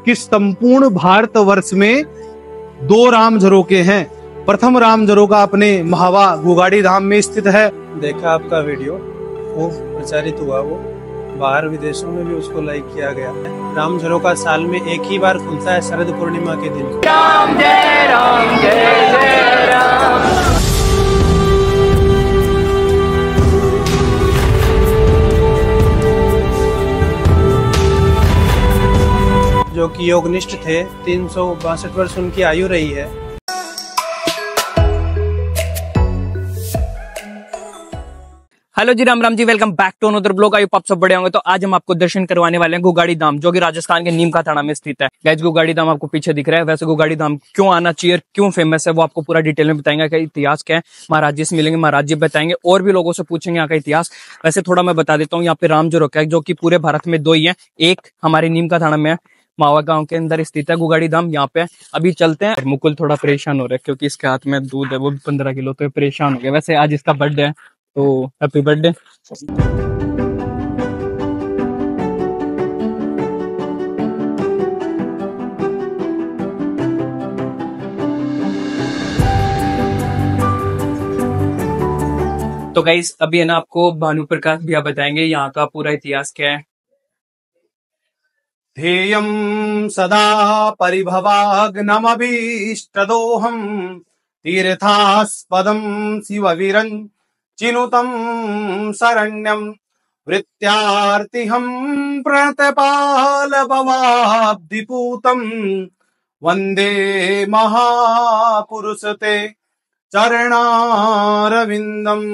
कि संपूर्ण भारतवर्ष में 2 राम झरोके हैं। प्रथम राम झरोका अपने महावा गुगाड़ी धाम में स्थित है। देखा आपका वीडियो, वो प्रचारित हुआ, वो बाहर विदेशों में भी उसको लाइक किया गया। राम झरोका साल में एक ही बार खुलता है, शरद पूर्णिमा के दिन। राम जय राम जय जय राम। जो कि योगनिष्ठ थे, 362 वर्ष उनकी आयु रही है। हेलो जी, Ram Ram ji, welcome back to another blog. आई आप सब बड़े होंगे। तो आज हम आपको दर्शन करवाने वाले हैं गुगाड़ी धाम, जो कि राजस्थान के नीमका थाना में स्थित है। गाइस, गुगाड़ी धाम आपको पीछे दिख रहा है। वैसे गुगाड़ी धाम क्यों आना चाहिए, क्यों फेमस है, वो आपको पूरा डिटेल में बताएंगे। क्या इतिहास क्या है, महाराज जी से मिलेंगे, महाराज जी बताएंगे, और भी लोगों से पूछेंगे यहाँ का इतिहास। वैसे थोड़ा मैं बता देता हूँ, यहाँ पे राम झरोका है, जो कि पूरे भारत में 2 ही है। एक हमारे नीमका थाना में है, मावा गांव के अंदर स्थित है गुगाड़ी धाम। यहाँ पे अभी चलते हैं। मुकुल थोड़ा परेशान हो रहा है क्योंकि इसके हाथ में दूध है, वो भी 15 किलो, तो परेशान हो गया। वैसे आज इसका बर्थडे है, तो हैप्पी बर्थडे। तो गाइस, अभी है ना आपको भानु प्रकाश भैया बताएंगे यहाँ का पूरा इतिहास क्या है। ध्येयं सदा परिभवाग्नमभीष्टदोहं तीर्थास्पदं शिववीरं चिनुतं शरण्यं वृत्यार्तिहं प्रणतपालभवाब्धिपूतं वन्दे महापुरुषते चरणारविन्दम्।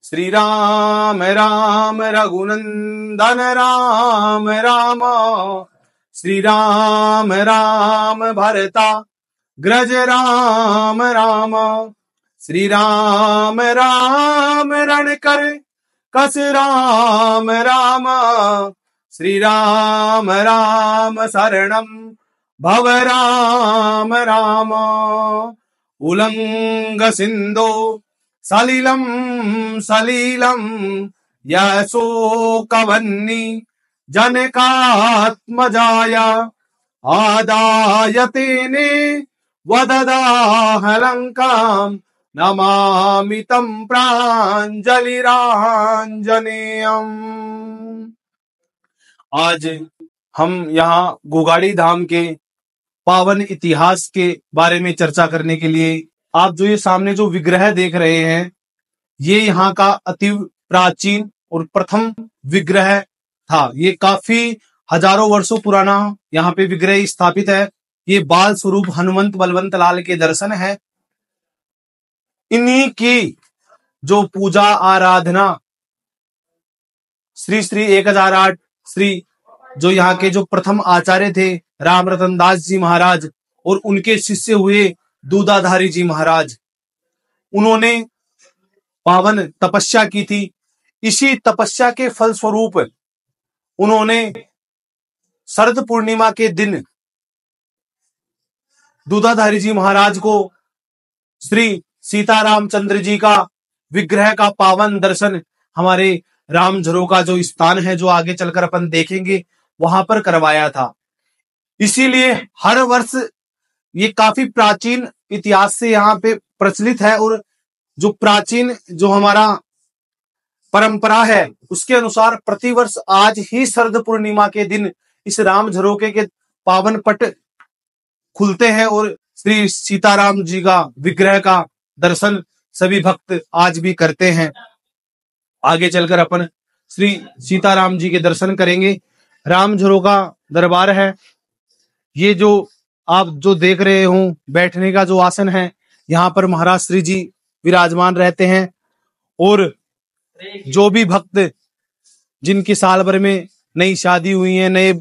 श्री राम राम रघुनंदन राम राम, श्री राम राम भरता ग्रज राम राम, श्री राम राम रणकर कस राम राम, श्री राम राम शरणं भव राम राम। उल्लंघ सिंधो सलिलम सलिलम यशोकवन्नी जनकात्मजाया आदाय तेने वददाहलंकां नमामि तं प्राञ्जलिराञ्जनेयम्। आज हम यहाँ गुगाड़ी धाम के पावन इतिहास के बारे में चर्चा करने के लिए, आप जो ये सामने जो विग्रह देख रहे हैं, ये यहाँ का अति प्राचीन और प्रथम विग्रह था। ये काफी हजारों वर्षों पुराना यहाँ पे विग्रह स्थापित है। ये बाल स्वरूप हनुमंत बलवंत लाल के दर्शन है। इन्हीं की जो पूजा आराधना श्री श्री 1008 श्री जो यहाँ के जो प्रथम आचार्य थे राम रतन दास जी महाराज, और उनके शिष्य हुए दूधाधारी जी महाराज, उन्होंने पावन तपस्या की थी। इसी तपस्या के फल स्वरूप उन्होंने शरद पूर्णिमा के दिन दूधाधारी जी महाराज को श्री सीतारामचंद्र जी का विग्रह का पावन दर्शन हमारे राम झरोका जो स्थान है, जो आगे चलकर अपन देखेंगे, वहां पर करवाया था। इसीलिए हर वर्ष ये काफी प्राचीन इतिहास से यहाँ पे प्रचलित है, और जो प्राचीन जो हमारा परंपरा है उसके अनुसार प्रतिवर्ष आज ही शरद पूर्णिमा के दिन इस राम झरोके के पावन पट खुलते हैं, और श्री सीताराम जी का विग्रह का दर्शन सभी भक्त आज भी करते हैं। आगे चलकर अपन श्री सीताराम जी के दर्शन करेंगे। राम झरोका दरबार है। ये जो आप जो देख रहे हो बैठने का जो आसन है, यहाँ पर महाराज श्री जी विराजमान रहते हैं, और जो भी भक्त जिनकी साल भर में नई शादी हुई है, नए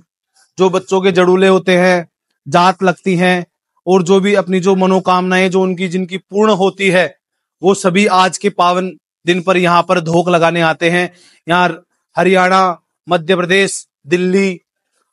जो बच्चों के जड़ूले होते हैं, जात लगती हैं, और जो भी अपनी जो मनोकामनाएं जो उनकी जिनकी पूर्ण होती है, वो सभी आज के पावन दिन पर यहाँ पर धोख लगाने आते हैं। यहाँ हरियाणा, मध्य प्रदेश, दिल्ली,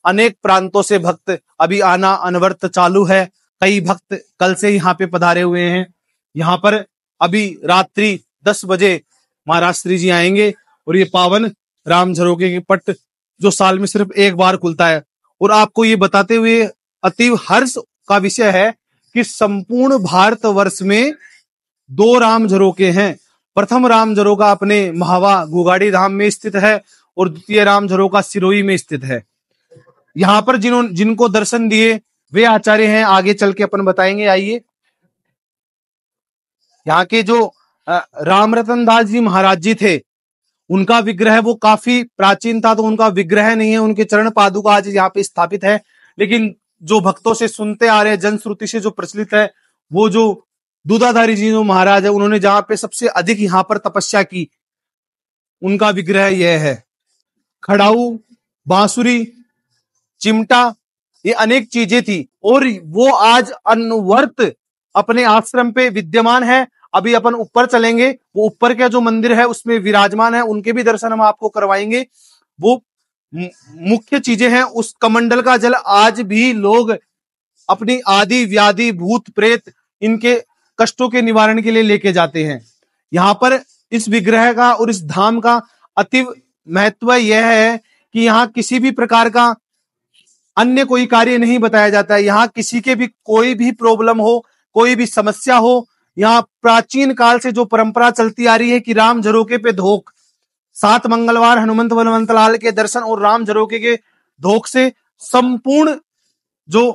अनेक प्रांतों से भक्त अभी आना अनवरत चालू है। कई भक्त कल से यहाँ पे पधारे हुए हैं। यहाँ पर अभी रात्रि 10 बजे महाराज श्री जी आएंगे, और ये पावन राम झरोके के पट जो साल में सिर्फ एक बार खुलता है। और आपको ये बताते हुए अतीव हर्ष का विषय है कि संपूर्ण भारतवर्ष में 2 राम झरोखे हैं। प्रथम राम झरोखा अपने महावा गुगाड़ी धाम में स्थित है और द्वितीय राम झरोखा सिरोही में स्थित है। यहाँ पर जिनको दर्शन दिए वे आचार्य हैं, आगे चल के अपन बताएंगे। आइए, यहाँ के जो रामरतन दास जी महाराज जी थे, उनका विग्रह वो काफी प्राचीन था, तो उनका विग्रह नहीं है, उनके चरण पादुका आज यहाँ पे स्थापित है। लेकिन जो भक्तों से सुनते आ रहे हैं, जनश्रुति से जो प्रचलित है, वो जो दूधाधारी जी जो महाराज है, उन्होंने जहां पे सबसे अधिक यहाँ पर तपस्या की, उनका विग्रह यह है। खड़ाऊ, बांसुरी, चिमटा, ये अनेक चीजें थी और वो आज अनवर्त अपने आश्रम पे विद्यमान है। अभी अपन ऊपर चलेंगे, वो ऊपर का जो मंदिर है उसमें विराजमान है, उनके भी दर्शन हम आपको करवाएंगे। वो मुख्य चीजें हैं। उस कमंडल का जल आज भी लोग अपनी आदि व्याधि भूत प्रेत इनके कष्टों के निवारण के लिए लेके जाते हैं। यहाँ पर इस विग्रह का और इस धाम का अतीव महत्व यह है कि यहाँ किसी भी प्रकार का अन्य कोई कार्य नहीं बताया जाता है। यहाँ किसी के भी कोई भी प्रॉब्लम हो, कोई भी समस्या हो, यहाँ प्राचीन काल से जो परंपरा चलती आ रही है कि राम झरोके पे धोख, 7 मंगलवार हनुमंत बलवंत लाल के दर्शन और राम झरोके के धोख से संपूर्ण जो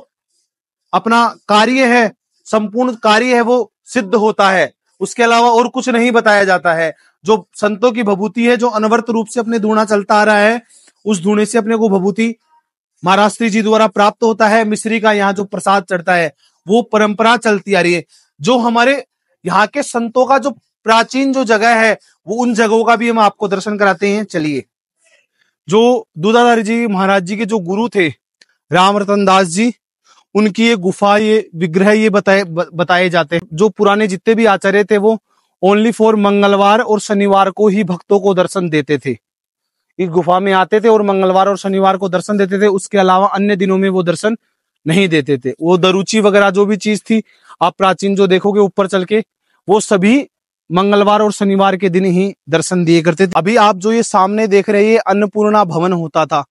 अपना कार्य है, संपूर्ण कार्य है वो सिद्ध होता है। उसके अलावा और कुछ नहीं बताया जाता है। जो संतों की भभूति है, जो अनवरत रूप से अपने धूणा चलता आ रहा है, उस धूणे से अपने को भभूति महाराष्ट्री जी द्वारा प्राप्त होता है। मिश्री का यहाँ जो प्रसाद चढ़ता है, वो परंपरा चलती आ रही है। जो हमारे यहाँ के संतों का जो प्राचीन जो जगह है, वो उन जगहों का भी हम आपको दर्शन कराते हैं। चलिए, जो दूधाधारी जी महाराज जी के जो गुरु थे रामरतन दास जी, उनकी ये गुफा, ये विग्रह ये बताए जाते हैं। जो पुराने जितने भी आचार्य थे, वो ओनली फॉर मंगलवार और शनिवार को ही भक्तों को दर्शन देते थे। इस गुफा में आते थे और मंगलवार और शनिवार को दर्शन देते थे। उसके अलावा अन्य दिनों में वो दर्शन नहीं देते थे। वो दरुचि वगैरह जो भी चीज थी, आप प्राचीन जो देखोगे ऊपर चल के, वो सभी मंगलवार और शनिवार के दिन ही दर्शन दिए करते थे। अभी आप जो ये सामने देख रहे हैं, ये अन्नपूर्णा भवन होता था।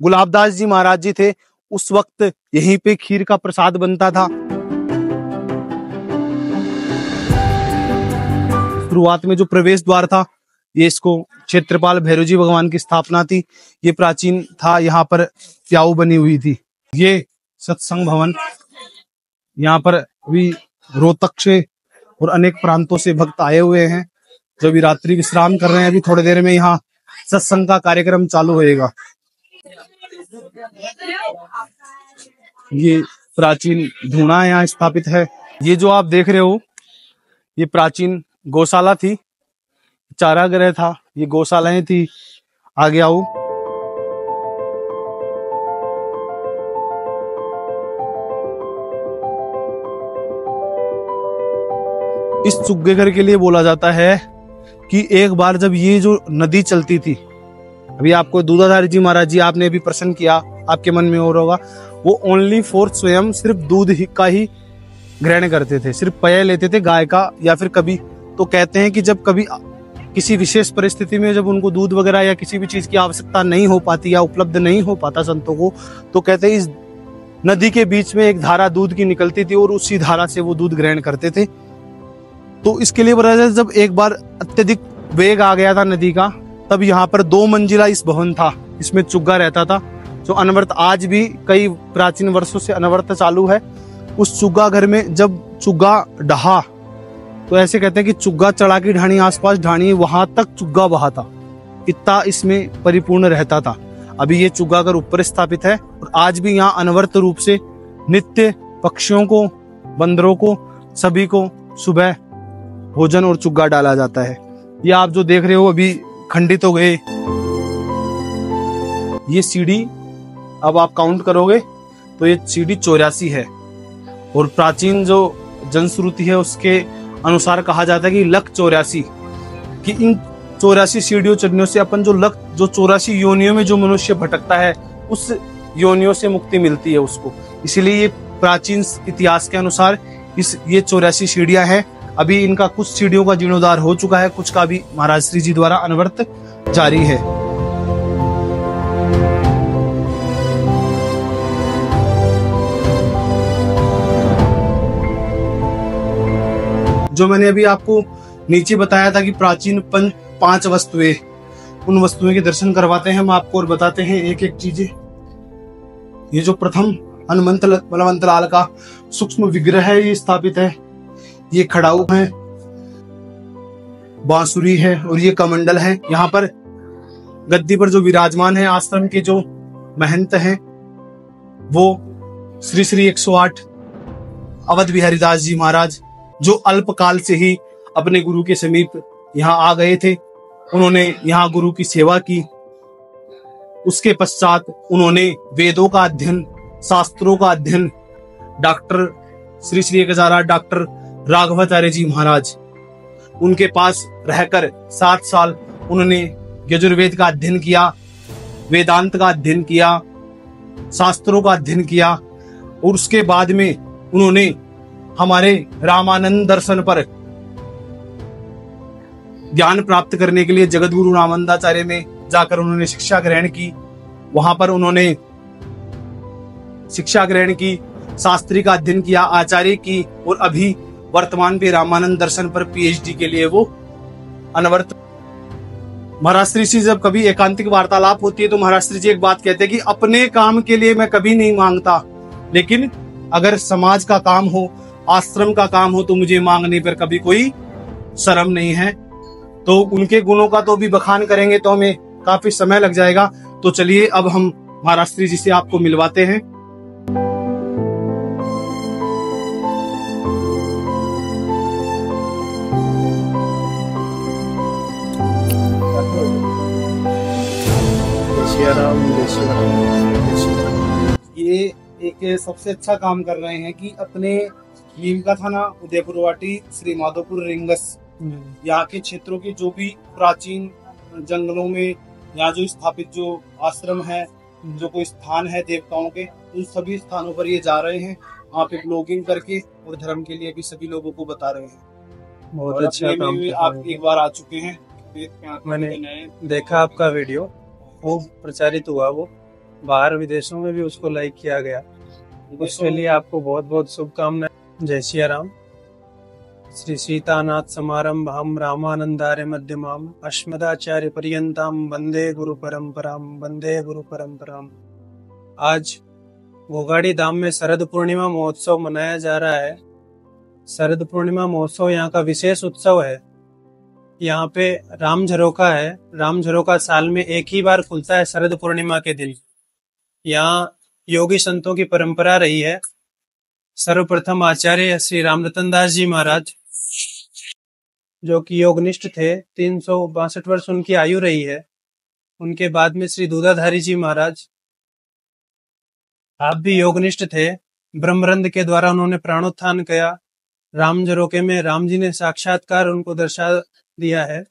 गुलाबदास जी महाराज जी थे, उस वक्त यहीं पे खीर का प्रसाद बनता था। शुरुआत में जो प्रवेश द्वार था, ये इसको क्षेत्रपाल भैरव जी भगवान की स्थापना थी। ये प्राचीन था, यहाँ पर प्याऊ बनी हुई थी। ये सत्संग भवन, यहाँ पर भी रोहतक से और अनेक प्रांतों से भक्त आए हुए हैं, जो भी रात्रि विश्राम कर रहे हैं। अभी थोड़ी देर में यहाँ सत्संग का कार्यक्रम चालू होएगा। ये प्राचीन धूणा यहाँ स्थापित है। ये जो आप देख रहे हो, ये प्राचीन गौशाला थी, चारागृह था, ये गौशालाएं थी। आगे आओ। इस चुग्गे घर के लिए बोला जाता है कि एक बार जब ये जो नदी चलती थी, अभी आपको दूधाधारी जी महाराज जी आपने भी प्रश्न किया, आपके मन में और होगा, वो ओनली फॉर स्वयं सिर्फ दूध का ही ग्रहण करते थे, सिर्फ पेय लेते थे गाय का। या फिर कभी तो कहते हैं कि जब कभी किसी विशेष परिस्थिति में जब उनको दूध वगैरह या किसी भी चीज की आवश्यकता नहीं हो पाती या उपलब्ध नहीं हो पाता संतों को, तो कहते हैं इस नदी के बीच में एक धारा दूध की निकलती थी और उसी धारा से वो दूध ग्रहण करते थे। तो इसके लिए बताया जाए, जब एक बार अत्यधिक वेग आ गया था नदी का, तब यहाँ पर 2 मंजिला इस भवन था, इसमें चुग्गा रहता था, जो अनवरत आज भी कई प्राचीन वर्षों से अनवरत चालू है। उस चुग्गा घर में जब चुग्गा ढहा, तो ऐसे कहते हैं कि चुग्गा चढ़ा की ढाणी, आसपास ढाणी, वहां तक चुग्गा बहा था, इतना इसमें परिपूर्ण रहता था। अभी ये चुग्गा घर ऊपर स्थापित है और आज भी यहाँ अनवरत रूप से नित्य पक्षियों को, बंदरों को, सभी को सुबह भोजन और चुग्गा डाला जाता है। ये आप जो देख रहे हो अभी खंडित हो गए। ये सीढ़ी अब आप काउंट करोगे तो ये सीढ़ी 84 है और प्राचीन जो जनश्रुति है उसके अनुसार कहा जाता है कि लक 84, कि इन 84 सीढ़ियों चढ़ने से अपन जो 84 योनियों में जो मनुष्य भटकता है, उस योनियों से मुक्ति मिलती है उसको। इसीलिए ये प्राचीन इतिहास के अनुसार ये 84 सीढ़ियां हैं। अभी इनका कुछ सीढ़ियों का जीर्णोद्धार हो चुका है, कुछ का भी महाराज श्री जी द्वारा अनवरत जारी है। जो मैंने अभी आपको नीचे बताया था कि प्राचीन 5 वस्तुएं, उन वस्तुओं के दर्शन करवाते हैं हम आपको और बताते हैं एक एक चीजें। ये जो प्रथम हनुमंत बलवंत लाल का सूक्ष्म विग्रह है, ये स्थापित है। ये खड़ाऊ है, बांसुरी है और ये कमंडल है। यहाँ पर गद्दी पर जो विराजमान है आश्रम के जो महंत हैं वो श्री श्री 108 अवध बिहारी दास जी महाराज, जो अल्पकाल से ही अपने गुरु के समीप यहाँ आ गए थे। उन्होंने यहाँ गुरु की सेवा की। उसके पश्चात उन्होंने वेदों का अध्ययन, शास्त्रों का अध्ययन डॉक्टर श्री श्री 1008 डॉक्टर राघवाचार्य जी महाराज, उनके पास रहकर 7 साल उन्होंने यजुर्वेद का अध्ययन किया, वेदांत का अध्ययन किया, शास्त्रों का अध्ययन किया और उसके बाद में उन्होंने हमारे रामानंद दर्शन पर ज्ञान प्राप्त करने के लिए जगत गुरु रामानंदाचार्य में जाकर उन्होंने शिक्षा ग्रहण की। वहां पर उन्होंने शिक्षा ग्रहण की, शास्त्री का अध्ययन किया, आचार्य की और अभी वर्तमान पे रामानंद दर्शन पर पीएचडी के लिए वो अनवरत। महाराज श्री से जब कभी एकांतिक वार्तालाप होती है तो महाराज श्री जी एक बात कहते हैं कि अपने काम के लिए मैं कभी नहीं मांगता, लेकिन अगर समाज का काम हो, आश्रम का काम हो तो मुझे मांगने पर कभी कोई शर्म नहीं है। तो उनके गुणों का तो भी बखान करेंगे तो हमें काफी समय लग जाएगा। तो चलिए अब हम महाराज श्री जी से आपको मिलवाते हैं। ये एक सबसे अच्छा काम कर रहे हैं कि अपने नीम का थाना उदयपुर वाटी श्री माधोपुर रिंगस, यहाँ के क्षेत्रों के जो भी प्राचीन जंगलों में या जो स्थापित जो आश्रम है, जो कोई स्थान है देवताओं के, उन सभी स्थानों पर ये जा रहे हैं। वहाँ पे ब्लॉगिंग करके और धर्म के लिए भी सभी लोगों को बता रहे हैं। बहुत अच्छा काम आप एक बार आ चुके हैं, मैंने देखा आपका वीडियो, वो प्रचारित हुआ, वो बाहर विदेशों में भी उसको लाइक किया गया। उसके लिए आपको बहुत बहुत शुभकामनाएं। जय सिया राम। श्री सीतानाथ समारंभं रामानंदार्य मध्यमाम अस्मदाचार्य पर्यंताम वंदे गुरु परंपराम, वंदे गुरु परंपराम। आज घोगाड़ी धाम में शरद पूर्णिमा महोत्सव मनाया जा रहा है। शरद पूर्णिमा महोत्सव यहाँ का विशेष उत्सव है। यहाँ पे राम झरोका है। राम झरोका साल में एक ही बार खुलता है, शरद पूर्णिमा के दिन। यहाँ योगी संतों की परंपरा रही है। सर्वप्रथम आचार्य श्री रामरतन दास जी महाराज, जो कि योगनिष्ठ थे, 362 वर्ष उनकी आयु रही है। उनके बाद में श्री दूधाधारी जी महाराज, आप भी योगनिष्ठ थे। ब्रह्मरंध के द्वारा उन्होंने प्राणोत्थान किया। राम झरोके में राम जी ने साक्षात्कार उनको दर्शा दिया है।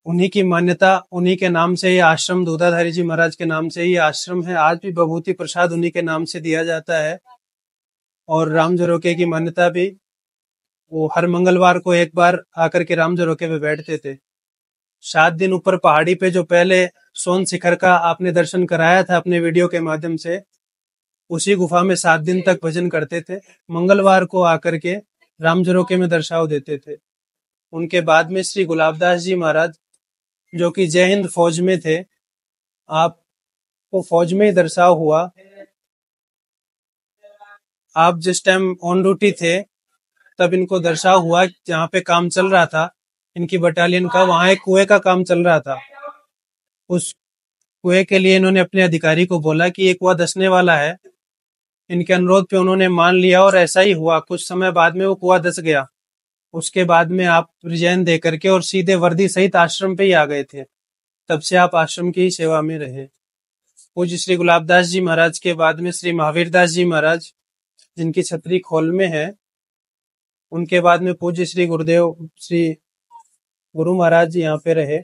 उन्हीं की मान्यता, उन्हीं के नाम से ये आश्रम, दूधाधारी जी महाराज के नाम से ये आश्रम है। आज भी विभूति प्रसाद उन्हीं के नाम से दिया जाता है। और राम झरोके की मान्यता भी, वो हर मंगलवार को एक बार आकर के राम झरोके पे बैठते थे। 7 दिन ऊपर पहाड़ी पे जो पहले सोन शिखर का आपने दर्शन कराया था अपने वीडियो के माध्यम से, उसी गुफा में 7 दिन तक भजन करते थे। मंगलवार को आकर के राम झरोके में दर्शाव देते थे। उनके बाद में श्री गुलाबदास जी महाराज, जो कि जय हिंद फौज में थे, आपको फौज में ही दर्शाव हुआ। आप जिस टाइम ऑन ड्यूटी थे तब इनको दर्शाव हुआ, जहाँ पे काम चल रहा था इनकी बटालियन का, वहां एक कुएं का काम चल रहा था। उस कुएं के लिए इन्होंने अपने अधिकारी को बोला कि ये कुआं धंसने वाला है। इनके अनुरोध पे उन्होंने मान लिया और ऐसा ही हुआ। कुछ समय बाद में वो कुआं धंस गया। उसके बाद में आप रिजाइन दे करके और सीधे वर्दी सहित आश्रम पे ही आ गए थे। तब से आप आश्रम की ही सेवा में रहे। पूज्य श्री गुलाबदास जी महाराज के बाद में श्री महावीर दास जी महाराज, जिनकी छतरी खोल में है, उनके बाद में पूज्य श्री गुरुदेव श्री गुरु महाराज जी यहाँ पे रहे।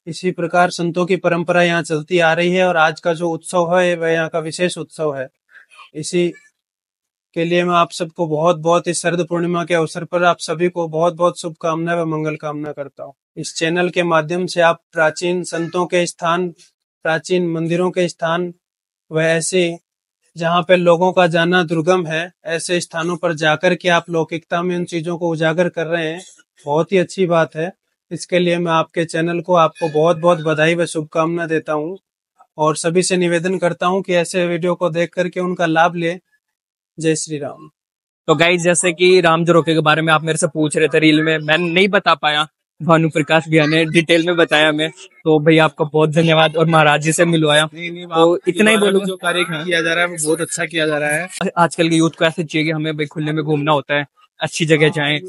इसी प्रकार संतों की परंपरा यहाँ चलती आ रही है और आज का जो उत्सव है वह यहाँ का विशेष उत्सव है। इसी के लिए मैं आप सबको बहुत बहुत इस शरद पूर्णिमा के अवसर पर आप सभी को बहुत बहुत शुभकामनाएं व मंगल कामना करता हूँ। इस चैनल के माध्यम से आप प्राचीन संतों के स्थान, प्राचीन मंदिरों के स्थान व ऐसे जहाँ पे लोगों का जाना दुर्गम है, ऐसे स्थानों पर जाकर के आप लौकिकता में उन चीजों को उजागर कर रहे हैं, बहुत ही अच्छी बात है। इसके लिए मैं आपके चैनल को आपको बहुत बहुत बधाई व शुभकामना देता हूँ और सभी से निवेदन करता हूँ कि ऐसे वीडियो को देख करके उनका लाभ ले। जय श्री राम। तो गाइज, जैसे कि राम झरोखे के बारे में आप मेरे से पूछ रहे थे रील में, मैं नहीं बता पाया, भानु प्रकाश भैया ने डिटेल में बताया हमें, तो भैया आपका बहुत धन्यवाद और महाराज जी से मिलवाया। तो इतना ही बोलूं, जो कार्य किया जा रहा है वो बहुत अच्छा किया जा रहा है। आजकल के यूथ को ऐसे चाहिए कि हमें भाई खुले में घूमना होता है, अच्छी जगह जाएं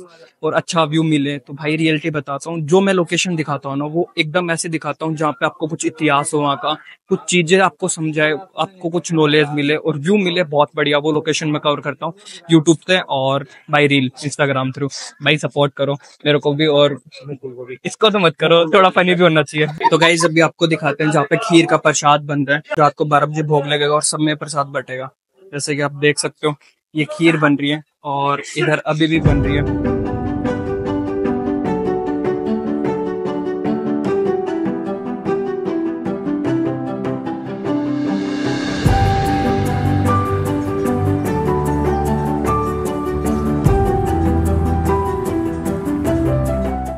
और अच्छा व्यू मिले। तो भाई रियलिटी बताता हूँ, जो मैं लोकेशन दिखाता हूँ ना वो एकदम ऐसे दिखाता हूँ जहाँ पे आपको कुछ इतिहास हो, वहाँ का कुछ चीजें आपको समझाए, आपको कुछ नॉलेज मिले और व्यू मिले। बहुत बढ़िया वो लोकेशन मैं कवर करता हूँ यूट्यूब से और बाई रील इंस्टाग्राम थ्रू। भाई सपोर्ट करो मेरे को भी और इसको तो मत करो, थोड़ा फनी भी होना चाहिए। तो गाइस अभी आपको दिखाते हैं जहाँ पे खीर का प्रसाद बन रहा है। रात को 12 बजे भोग लगेगा और सब में प्रसाद बटेगा। जैसे कि आप देख सकते हो ये खीर बन रही है और इधर अभी भी बन रही है।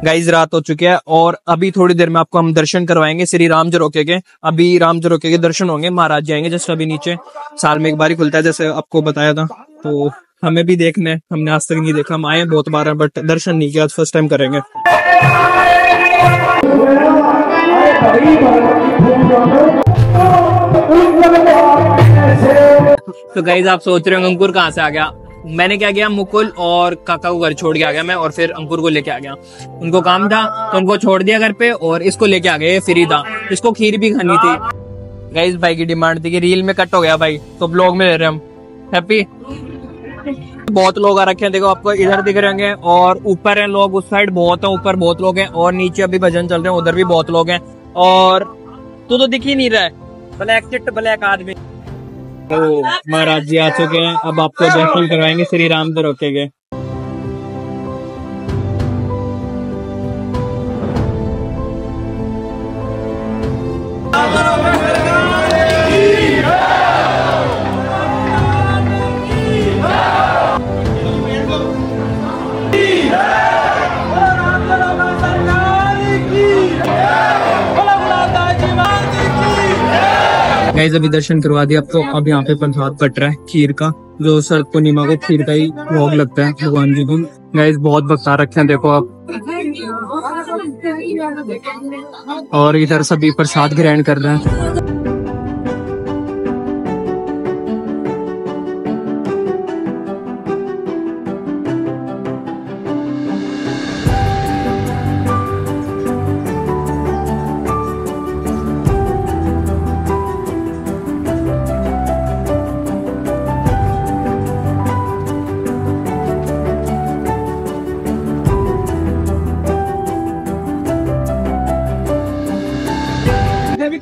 गाइज रात हो चुकी है और अभी थोड़ी देर में आपको हम दर्शन करवाएंगे श्री राम झरोखे के। अभी राम झरोखे के दर्शन होंगे, महाराज जाएंगे जस्ट अभी नीचे। साल में एक बार ही खुलता है जैसे आपको बताया था, तो हमें भी देखने, हमने आज तक नहीं देखा। हम आए बहुत बार है बट दर्शन नहीं किया, आज फर्स्ट टाइम करेंगे। तो गाइज आप सोच रहे हो अंकुर कहाँ से आ गया। मैंने क्या किया, मुकुल और काका को घर छोड़ के आ गया मैं और फिर अंकुर को लेके आ गया। उनको काम था तो उनको छोड़ दिया घर पे और इसको लेके आ गए, फ्री था, इसको खीर भी खानी थी। गाइस भाई की डिमांड थी कि रील में कट हो गया भाई, तो ब्लॉग में ले रहे हम। हैप्पी। बहुत लोग आ रखे हैं, देखो आपको इधर दिख रहे होंगे और ऊपर है लोग, उस साइड बहुत है, ऊपर बहुत लोग हैं और नीचे अभी भजन चल रहे हैं, उधर भी बहुत लोग हैं। और तू तो दिख ही नहीं रहा है, ब्लैक चिट ब्लैक आदमी। तो महाराज जी आ चुके हैं, अब आपको दर्शन करवाएंगे श्री राम झरोखे के। गाइस अभी दर्शन करवा दिया आपको। अब यहाँ पे प्रसाद बट रहा है खीर का, जो शरद पूर्णिमा को खीर का ही भोग लगता है भगवान जी को। गाइस बहुत भक्त आ रखे हैं, देखो आप। और इधर सभी प्रसाद ग्रहण कर रहे हैं।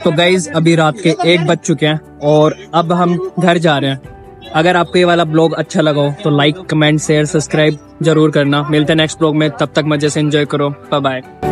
तो गाइज अभी रात के 1 बज चुके हैं और अब हम घर जा रहे हैं। अगर आपको ये वाला ब्लॉग अच्छा लगा हो तो लाइक कमेंट शेयर सब्सक्राइब जरूर करना। मिलते हैं नेक्स्ट ब्लॉग में, तब तक मजे से एंजॉय करो। Bye bye.